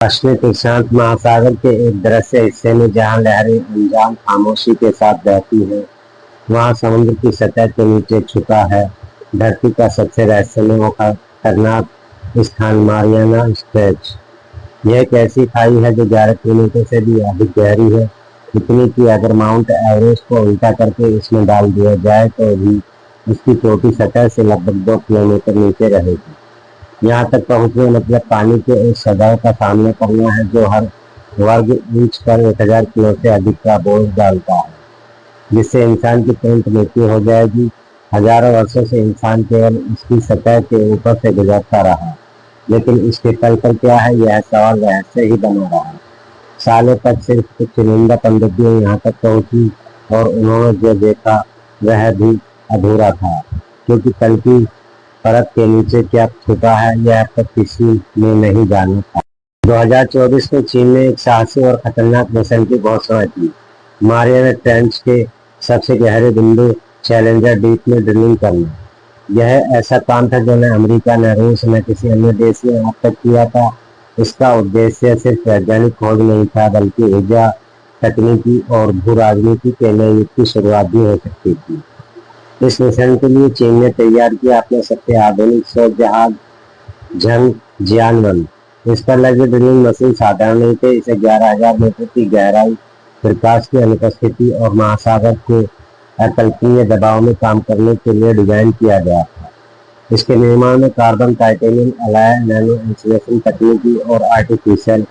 पश्चिमी प्रशांत महासागर के एक दृश्य हिस्से में जहां लहरें अनजान खामोशी के साथ बहती हैं, वहां समुद्र की सतह के नीचे छुपा है धरती का सबसे रहस्यमय और खतरनाक स्थान मारियाना स्ट्रेच। यह एक ऐसी खाई है जो 11 किलोमीटर से भी अधिक गहरी है, इतनी कि अगर माउंट एवरेस्ट को उल्टा करके इसमें डाल दिया जाए तो भी इसकी चोटी सतह से लगभग 2 किलोमीटर नीचे रहेगी। यहाँ तक पहुँचने मतलब पानी के उस सदह का सामना करना है जो हर वर्ग इंच पर 1000 किलो से अधिक का बोझ डालता है, जिससे इंसान की तुरंत मृत्यु हो जाएगी। हजारों वर्षों से इंसान केवल इसकी सतह के ऊपर से गुजरता रहा, लेकिन इसके तल पर क्या है, यह सवाल रहस्य ही बना रहा। सालों तक सिर्फ कुछ चुनिंदा पनडुब्बियां यहाँ तक पहुंची और उन्होंने जो देखा वह भी अधूरा था, क्योंकि तल की परत के नीचे क्या छुपा है यह अब तक किसी ने नहीं जाना था। 2024 में चीन ने एक साहसी और खतरनाक मिशन की घोषणा की, मारियाना ट्रेंच के सबसे गहरे बिंदु चैलेंजर डीप में ड्रिलिंग करना। यह ऐसा काम था जो न अमेरिका, न रूस, न किसी अन्य देश ने अब तक किया था। इसका उद्देश्य सिर्फ वैज्ञानिक खोज नहीं था, बल्कि ऊर्जा, तकनीकी और भू राजनीति के नए युग की शुरुआत भी हो सकती थी। इस मिशन के लिए चीन ने तैयार किया अपना सबसे आधुनिक शोध जहाज झंग जियानवन। इस पर लगी ड्रिलिंग मशीन साधारण नहीं थे, इसे 11,000 मीटर की गहराई, प्रकाश की अनुपस्थिति और महासागर के अकल्पनीय दबाव में काम करने के लिए डिजाइन किया गया था। इसके निर्माण में carbon, titanium alloy, nano insulation तकनीकी और आर्टिफिशियल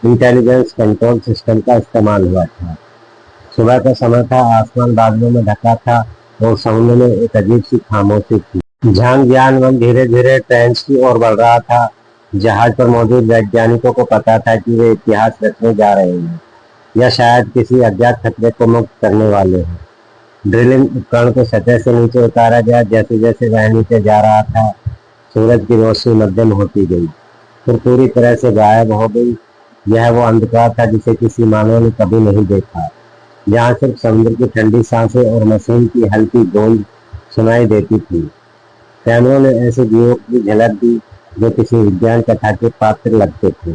इंटेलिजेंस कंट्रोल सिस्टम का इस्तेमाल हुआ था। सुबह का समय था, आसमान बादलों में ढका था और समुद्र में एक अजीब सी खामोशी थी। झांग जियानवन धीरे धीरे ट्रेंच की ओर बढ़ रहा था। जहाज पर मौजूद वैज्ञानिकों को पता था कि वे इतिहास रचने जा रहे हैं या शायद किसी अज्ञात खतरे को मुक्त करने वाले हैं। ड्रिलिंग उपकरण को सतह से नीचे उतारा गया। जैसे जैसे वह नीचे जा रहा था, सूरज की रोशनी मध्यम होती गई, फिर पूरी तरह से गायब हो गई। यह वो अंधकार था जिसे किसी मानव ने कभी नहीं देखा, जहाँ सिर्फ समुद्र की ठंडी सांसें और मशीन की हल्की गूंज सुनाई देती थी। कैमरों ने ऐसे जीवों की झलक दी जो किसी विज्ञान कथा के पात्र लगते थे।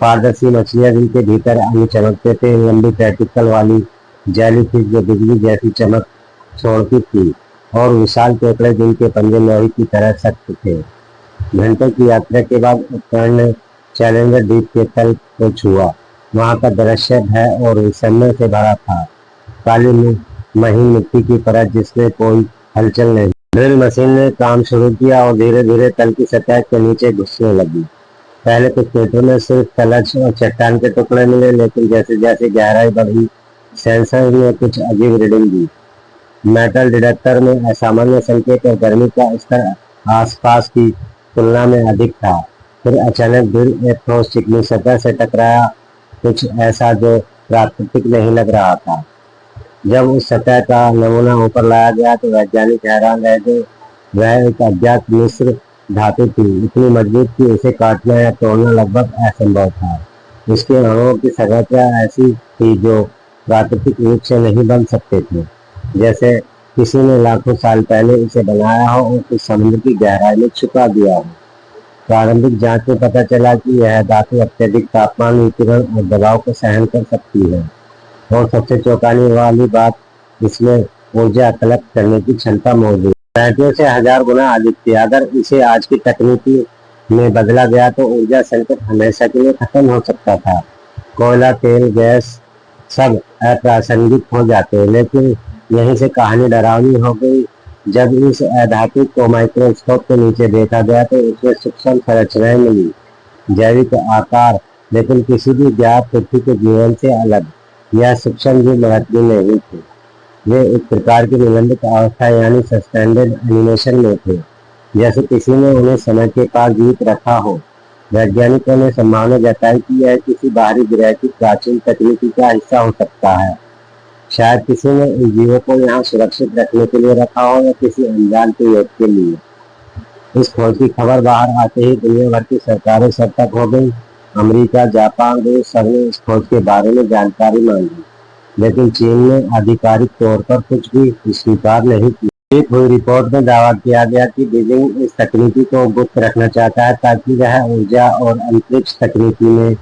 पारदर्शी मछलियां जिनके भीतर अंग चमकते थे, लंबी टेंटिकल वाली जेलीफिश जो बिजली जैसी चमक छोड़ती थी, और विशाल केकड़े जिनके पंजे लोहे की तरह सख्त थे। घंटों की यात्रा के बाद उपकरण ने चैलेंजर डीप के तल को छुआ। वहां का दृश्य भय और विस्मय से भरा था। काली महीन मिट्टी की परत जिसमें कोई हलचल नहीं। ड्रिल मशीन ने काम शुरू किया और धीरे धीरे तल की सतह के नीचे घुसने लगी। पहले कुछ मीटर में सिर्फ तलछ और चट्टान के टुकड़े मिले, लेकिन जैसे जैसे गहराई बढ़ी, सेंसर ने कुछ अजीब रीडिंग दी। मेटल डिटेक्टर में असामान्य संकेत और गर्मी का स्तर आसपास की तुलना में अधिक था। फिर अचानक ड्रिल एक ठोस चिकनी सतह से टकराया, कुछ ऐसा जो प्राकृतिक नहीं लग रहा था। जब उस सतह का नमूना ऊपर लाया गया तो वैज्ञानिक हैरान रह गए। वह एक अज्ञात मिश्र धातु थी, इतनी मजबूत कि उसे काटना या तोड़ना लगभग असंभव था। इसके अणुओं की संरचना ऐसी थी जो प्राकृतिक रूप से नहीं बन सकते थे, जैसे किसी ने लाखों साल पहले इसे बनाया हो और कुछ समुद्र की गहराई में छुपा दिया हो। प्रारंभिक जांच में पता चला कि यह धातु अत्यधिक तापमान, विकिरण और दबाव को सहन कर सकती है, और सबसे चौंकाने वाली बात, इसमें ऊर्जा कलेक्ट करने की क्षमता मौजूद है, से 1000 गुना अधिक थी। अगर इसे आज की तकनीकी में बदला गया तो ऊर्जा संकट हमेशा के लिए खत्म हो सकता था। कोयला, तेल, गैस सब अप्रासंगिक हो जाते, लेकिन यहीं से कहानी डरावनी हो गई। जब इस अधातु को माइक्रोस्कोप के नीचे देखा गया तो उसमें सूक्ष्म संरचनाएं मिली, जैविक आकार, लेकिन किसी भी ज्ञात पृथ्वी के जीवन से अलग। यह सूक्ष्म जीव महत्व नहीं थे, वे एक प्रकार की निलंबित अवस्था यानी सस्पेंडेड एनिमेशन में थे, जैसे किसी ने उन्हें समय के पास जीवित रखा हो। वैज्ञानिकों ने संभावना जताई कि यह किसी बाहरी ग्रह की प्राचीन तकनीकी का हिस्सा हो सकता है। शायद किसी ने इन जीवों को यहाँ सुरक्षित रखने के लिए रखा हो या किसी अनजान के योग के लिए। इस खोज की खबर बाहर आते ही दुनिया भर की सरकारें सतर्क हो गई। अमेरिका, जापान, रूस सब ने इस खोज के बारे में जानकारी मांगी, लेकिन चीन ने आधिकारिक तौर पर कुछ भी स्वीकार नहीं किया। एक हुई रिपोर्ट में दावा किया गया कि बीजिंग इस तकनीकी को गुप्त रखना चाहता है ताकि वह ऊर्जा और अंतरिक्ष तकनीकी में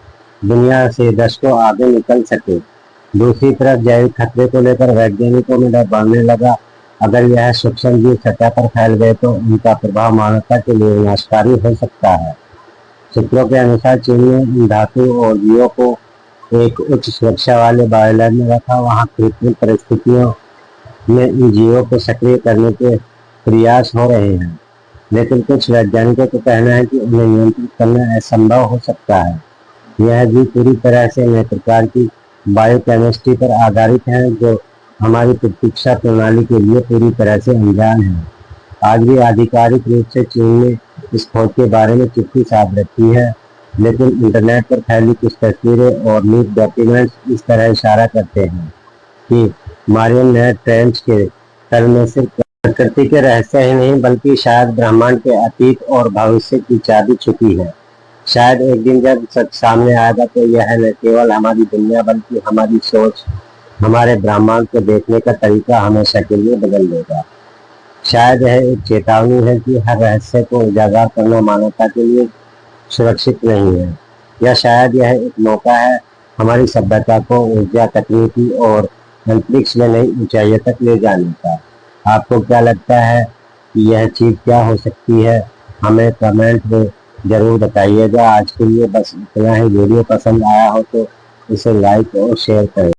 दुनिया से दशकों आगे निकल सके। दूसरी तरफ जैविक खतरे को लेकर वैज्ञानिकों में डर बढ़ने लगा। अगर यह सूक्ष्म जीव सतह पर फैल गए तो उनका प्रभाव मानवता के लिए विनाशकारी हो सकता है। सूत्रों के अनुसार चीन ने इन धातु और जीवों को एक उच्च सुरक्षा वाले बायोलैब में रखा। वहाँ कृत्रिम परिस्थितियों में इन जीवों को सक्रिय करने के प्रयास हो रहे हैं, लेकिन कुछ वैज्ञानिकों का कहना है कि उन्हें नियंत्रित करना असंभव हो सकता है। यह भी पूरी तरह से नए प्रकार की बायोकेमिस्ट्री पर आधारित है जो हमारी प्रतीक्षा प्रणाली के लिए पूरी तरह से अनजान है। आज भी आधिकारिक रूप से चीन ने इस खोज के बारे में चुप्पी साध रखी है, लेकिन इंटरनेट पर फैली कुछ तस्वीरें और लीक डॉक्यूमेंट्स इस तरह इशारा करते हैं कि मारियन ट्रेंच के तल में सिर्फ प्रकृति के रहस्य ही नहीं बल्कि शायद ब्रह्मांड के अतीत और भविष्य की चाबी छुपी है। शायद एक दिन जब सच सामने आएगा तो यह न केवल हमारी दुनिया बल्कि हमारी सोच, हमारे ब्रह्मांड को देखने का तरीका हमेशा के लिए बदल देगा। शायद यह एक चेतावनी है कि हर रहस्य को उजागर करना मानवता के लिए सुरक्षित नहीं है, या शायद यह एक मौका है हमारी सभ्यता को ऊर्जा, तकनीकी और अंतरिक्ष में नई ऊंचाइयों तक ले जाने का। आपको क्या लगता है कि यह चीज क्या हो सकती है? हमें कमेंट में जरूर बताइएगा। आज के लिए बस इतना ही। वीडियो पसंद आया हो तो इसे लाइक और शेयर करें।